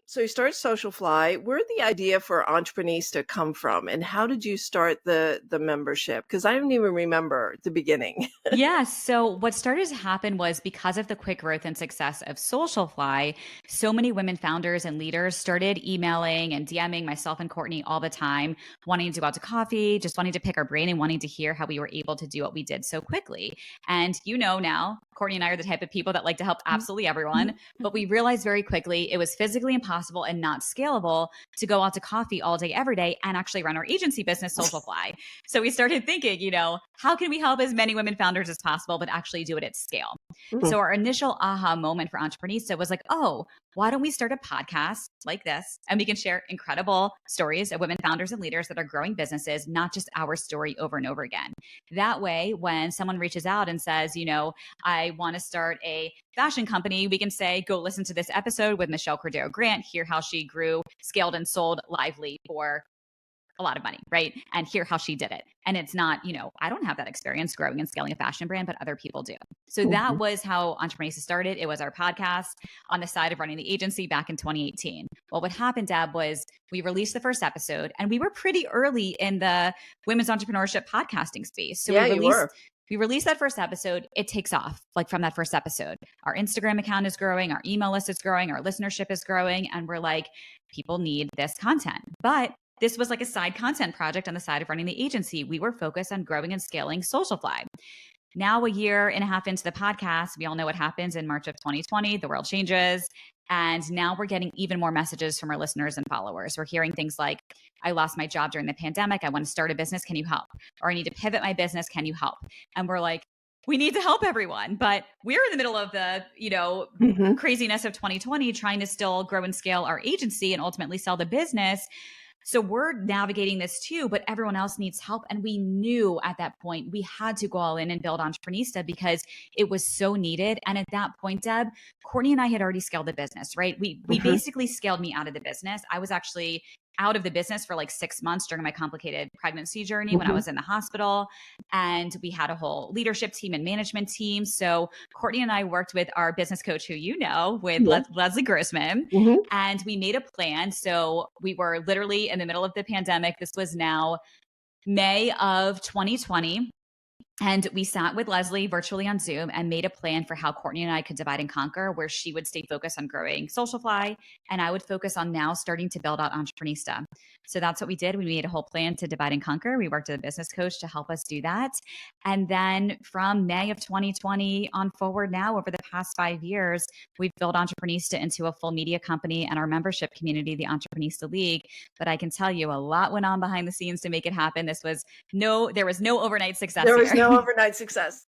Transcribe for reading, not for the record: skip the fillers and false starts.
So you started Social Fly. Where did the idea for Entreprenista come from, and how did you start the membership? Because I don't even remember the beginning. Yeah. So what started to happen was because of the quick growth and success of Socialfly, so many women founders and leaders started emailing and DMing myself and Courtney all the time, wanting to go out to coffee, just wanting to pick our brain and wanting to hear how we were able to do what we did so quickly. And now, Courtney and I are the type of people that like to help absolutely everyone, but we realized very quickly it was physically impossible and not scalable to go out to coffee all day, every day, and actually run our agency business, Socialfly. So we started thinking, how can we help as many women founders as possible, but actually do it at scale? So our initial aha moment for Entreprenista was like, oh, why don't we start a podcast like this? And we can share incredible stories of women founders and leaders that are growing businesses, not just our story over and over again. That way, when someone reaches out and says, I want to start a fashion company, we can say, go listen to this episode with Michelle Cordero Grant, hear how she grew, scaled, and sold Lively for a lot of money, right? And hear how she did it. And it's not, I don't have that experience growing and scaling a fashion brand, but other people do. So that was how Entreprenista started. It was our podcast on the side of running the agency back in 2018. Well, what happened, Deb, was we released the first episode and we were pretty early in the women's entrepreneurship podcasting space. So we released that first episode. It takes off like from that first episode. Our Instagram account is growing, our email list is growing, our listenership is growing. And we're like, people need this content. But this was like a side content project on the side of running the agency. We were focused on growing and scaling Socialfly. Now, a year and a half into the podcast, we all know what happens in March of 2020. The world changes. And now we're getting even more messages from our listeners and followers. We're hearing things like, I lost my job during the pandemic. I want to start a business. Can you help? Or I need to pivot my business. Can you help? And we're like, we need to help everyone. But we're in the middle of the, craziness of 2020, trying to still grow and scale our agency and ultimately sell the business. So we're navigating this too, but everyone else needs help. And we knew at that point we had to go all in and build Entreprenista because it was so needed. And at that point, Deb, Courtney and I had already scaled the business, right? We basically scaled me out of the business. I was actually out of the business for like 6 months during my complicated pregnancy journey when I was in the hospital. And we had a whole leadership team and management team. So Courtney and I worked with our business coach, with Leslie Grossman, and we made a plan. So we were literally in the middle of the pandemic. This was now May of 2020. And we sat with Leslie virtually on Zoom and made a plan for how Courtney and I could divide and conquer, where she would stay focused on growing Socialfly and I would focus on now starting to build out Entreprenista. So that's what we did. We made a whole plan to divide and conquer. We worked with a business coach to help us do that. And then from May of 2020 on forward now, over the past 5 years, we've built Entreprenista into a full media company and our membership community, the Entreprenista League. But I can tell you a lot went on behind the scenes to make it happen. There was no overnight success. There was no overnight success.